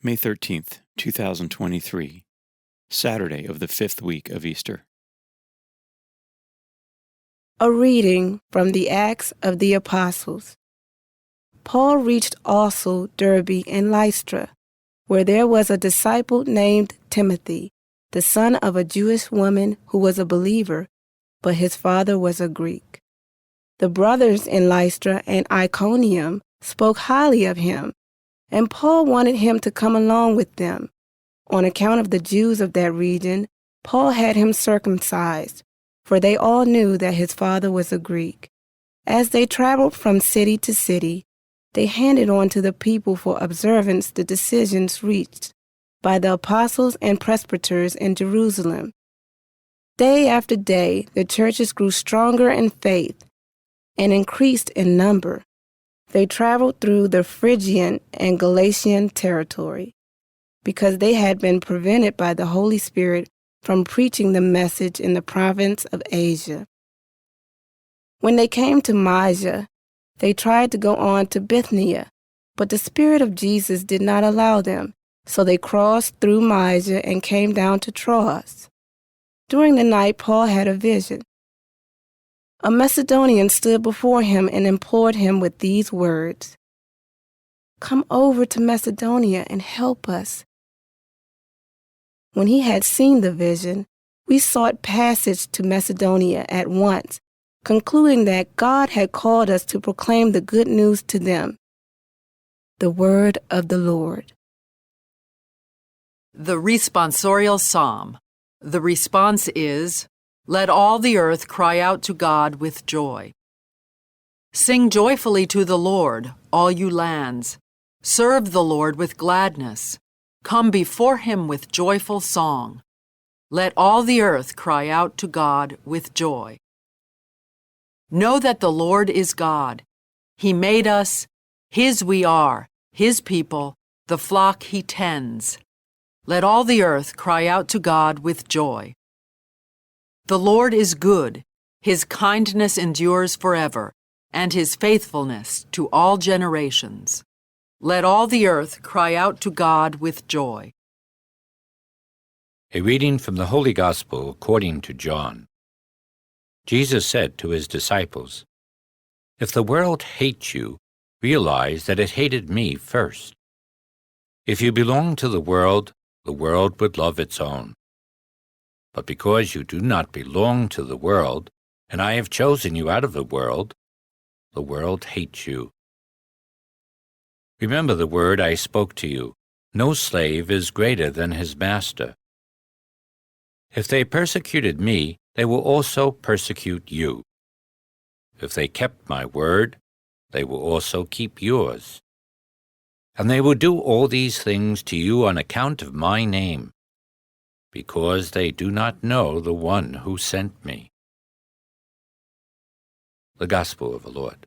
May 13th, 2023, Saturday of the 5th week of Easter. A reading from the Acts of the Apostles. Paul reached also Derbe and Lystra, where there was a disciple named Timothy, the son of a Jewish woman who was a believer, but his father was a Greek. The brothers in Lystra and Iconium spoke highly of him, and Paul wanted him to come along with them. On account of the Jews of that region, Paul had him circumcised, for they all knew that his father was a Greek. As they traveled from city to city, they handed on to the people for observance the decisions reached by the apostles and presbyters in Jerusalem. Day after day, the churches grew stronger in faith and increased in number. They traveled through the Phrygian and Galatian territory because they had been prevented by the Holy Spirit from preaching the message in the province of Asia. When they came to Mysia, they tried to go on to Bithynia, but the Spirit of Jesus did not allow them, so they crossed through Mysia and came down to Troas. During the night, Paul had a vision. A Macedonian stood before him and implored him with these words, "Come over to Macedonia and help us." When he had seen the vision, we sought passage to Macedonia at once, concluding that God had called us to proclaim the good news to them. The word of the Lord. The responsorial psalm. The response is, "Let all the earth cry out to God with joy." Sing joyfully to the Lord, all you lands. Serve the Lord with gladness. Come before him with joyful song. Let all the earth cry out to God with joy. Know that the Lord is God. He made us, his we are, his people, the flock he tends. Let all the earth cry out to God with joy. The Lord is good, his kindness endures forever, and his faithfulness to all generations. Let all the earth cry out to God with joy. A reading from the Holy Gospel according to John. Jesus said to his disciples, "If the world hates you, realize that it hated me first. If you belong to the world would love its own. But because you do not belong to the world, and I have chosen you out of the world hates you. Remember the word I spoke to you. No slave is greater than his master. If they persecuted me, they will also persecute you. If they kept my word, they will also keep yours. And they will do all these things to you on account of my name, because they do not know the one who sent me." The Gospel of the Lord.